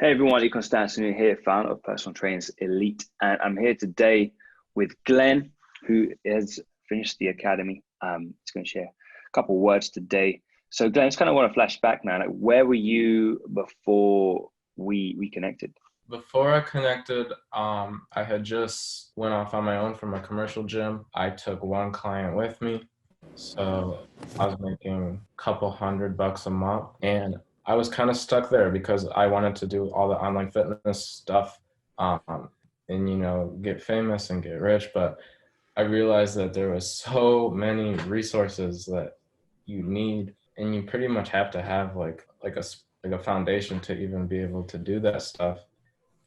Hey everyone, Lee Constantine here, founder of Personal Trainers Elite, and I'm here today with Glen, who has finished the academy. He's going to share a couple of words today. So, Glen, I just kind of want to flash back now. Like, where were you before we connected? Before I connected, I had just went off on my own from a commercial gym. I took one client with me, so I was making a couple $100 a month, and I was kind of stuck there because I wanted to do all the online fitness stuff, and get famous and get rich. But I realized that there was so many resources that you need, and you pretty much have to have like a foundation to even be able to do that stuff,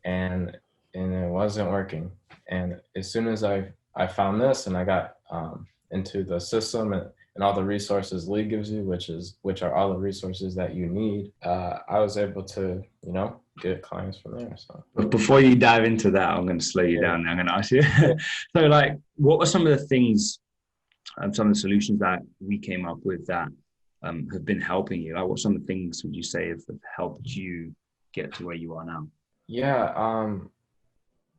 and it wasn't working. And as soon as I found this and I got into the system and all the resources Lee gives you, which are all the resources that you need, I was able to get clients from there. So But before you dive into that, I'm going to slow you yeah, down. I'm going to ask you. yeah. So, like, what were some of the things and some of the solutions that we came up with that have been helping you? Like, what some of the things would you say have helped you get to where you are now? Yeah,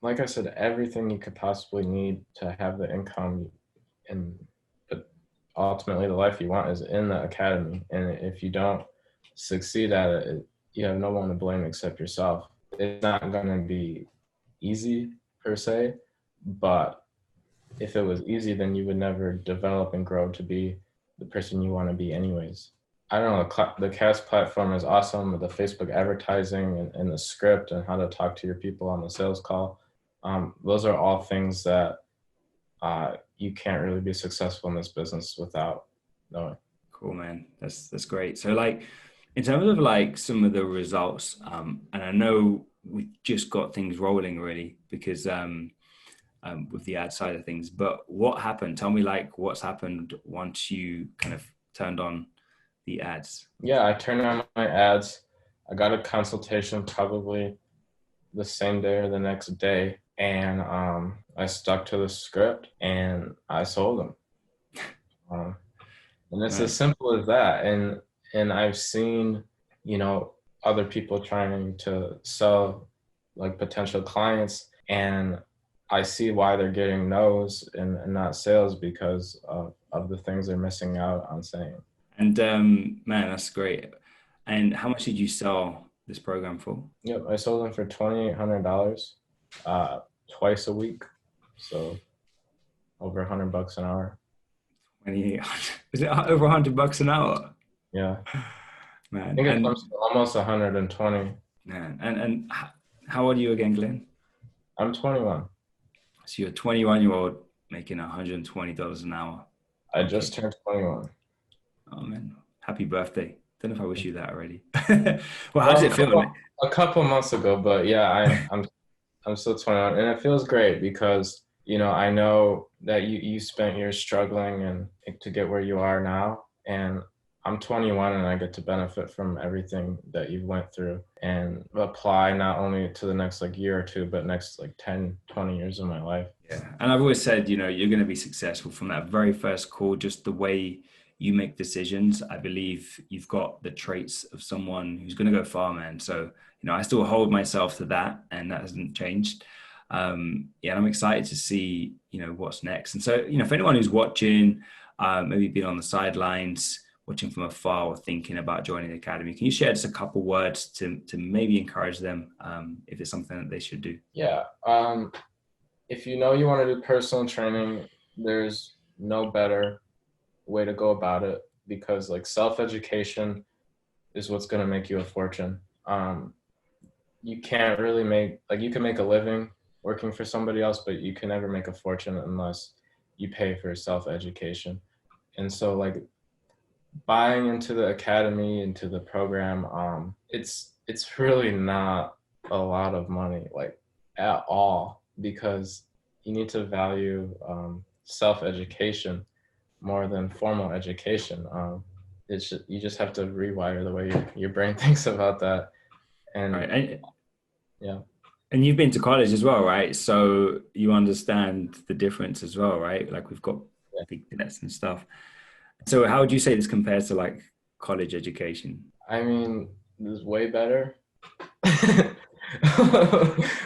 like I said, everything you could possibly need to have the income and but ultimately the life you want is in the academy. And if you don't succeed at it, you have no one to blame except yourself. It's not going to be easy per se, but if it was easy, then you would never develop and grow to be the person you want to be anyways. I don't know, the CAS platform is awesome with the Facebook advertising and the script and how to talk to your people on the sales call. Those are all things that you can't really be successful in this business without knowing. Cool, man. That's great. So, like, in terms of like some of the results, and I know we just got things rolling really because with the ad side of things. But what happened? Tell me, like, what's happened once you kind of turned on the ads? Yeah, I turned on my ads. I got a consultation probably the same day or the next day, and I stuck to the script and I sold them. Um, and it's as Man. simple as that. And I've seen, other people trying to sell like potential clients, and I see why they're getting no's and not sales because of the things they're missing out on saying. And man, that's great. And how much did you sell this program for? Yep, I sold them for $2,800 twice a week, so over $100 an hour. 2800. Is it over $100 an hour? Yeah, I Man. think it And comes to almost 120. man, and how old are you again, Glenn? I'm 21. So you're a 21-year-old making $120 an hour. I Okay. just turned 21. Oh man, happy birthday. Don't know if I wish you that already. Well, how does Well, it feel? a couple months ago, but yeah, I'm still 21, and it feels great because I know that you spent years struggling and to get where you are now, and I'm 21 and I get to benefit from everything that you went through and apply not only to the next like year or two, but next like 10, 20 years of my life. Yeah. And I've always said, you're going to be successful from that very first call, just the way you make decisions. I believe you've got the traits of someone who's going to go far, man. So, I still hold myself to that, and that hasn't changed. Yeah, I'm excited to see, what's next. And so, for anyone who's watching, maybe been on the sidelines, watching from afar or thinking about joining the academy, can you share just a couple words to maybe encourage them if it's something that they should do? Yeah. If you know you want to do personal training, there's no better way to go about it because like self-education is what's going to make you a fortune. You can't really you can make a living working for somebody else, but you can never make a fortune unless you pay for self-education. And so like buying into the academy, into the program, it's really not a lot of money, like at all, because you need to value self-education more than formal education. You just have to rewire the way your brain thinks about that. And Right. And yeah, And you've been to college as well, right? So you understand the difference as well, right? Like we've got yeah. big debts and stuff. So how would you say this compares to like college education? I mean, this is way better.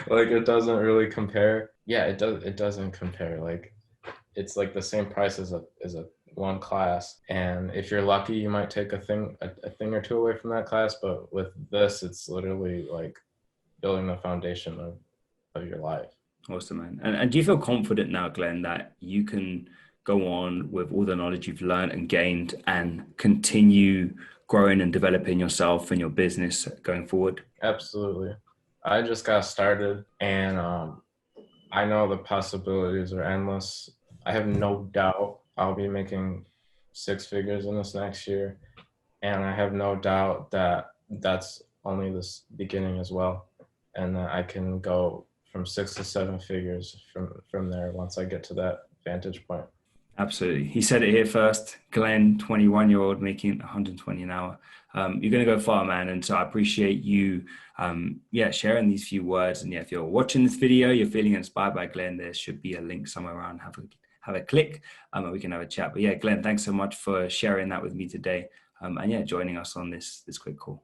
Like it doesn't really compare. Yeah, it doesn't compare. Like it's like the same price as a one class, and if you're lucky you might take a thing or two away from that class, but with this it's literally like building the foundation of your life. Awesome, man. And do you feel confident now, Glenn, that you can go on with all the knowledge you've learned and gained and continue growing and developing yourself and your business going forward? Absolutely. I just got started, and I know the possibilities are endless. I have no doubt I'll be making six figures in this next year, and I have no doubt that that's only the beginning as well, and that I can go from 6 to 7 figures from there once I get to that vantage point. Absolutely. He said it here first. Glenn, 21-year-old making 120 an hour. You're going to go far, man. And so I appreciate you, sharing these few words. And yeah, if you're watching this video, you're feeling inspired by Glenn, there should be a link somewhere around. Have a click, and we can have a chat. But yeah, Glenn, thanks so much for sharing that with me today. And yeah, joining us on this quick call.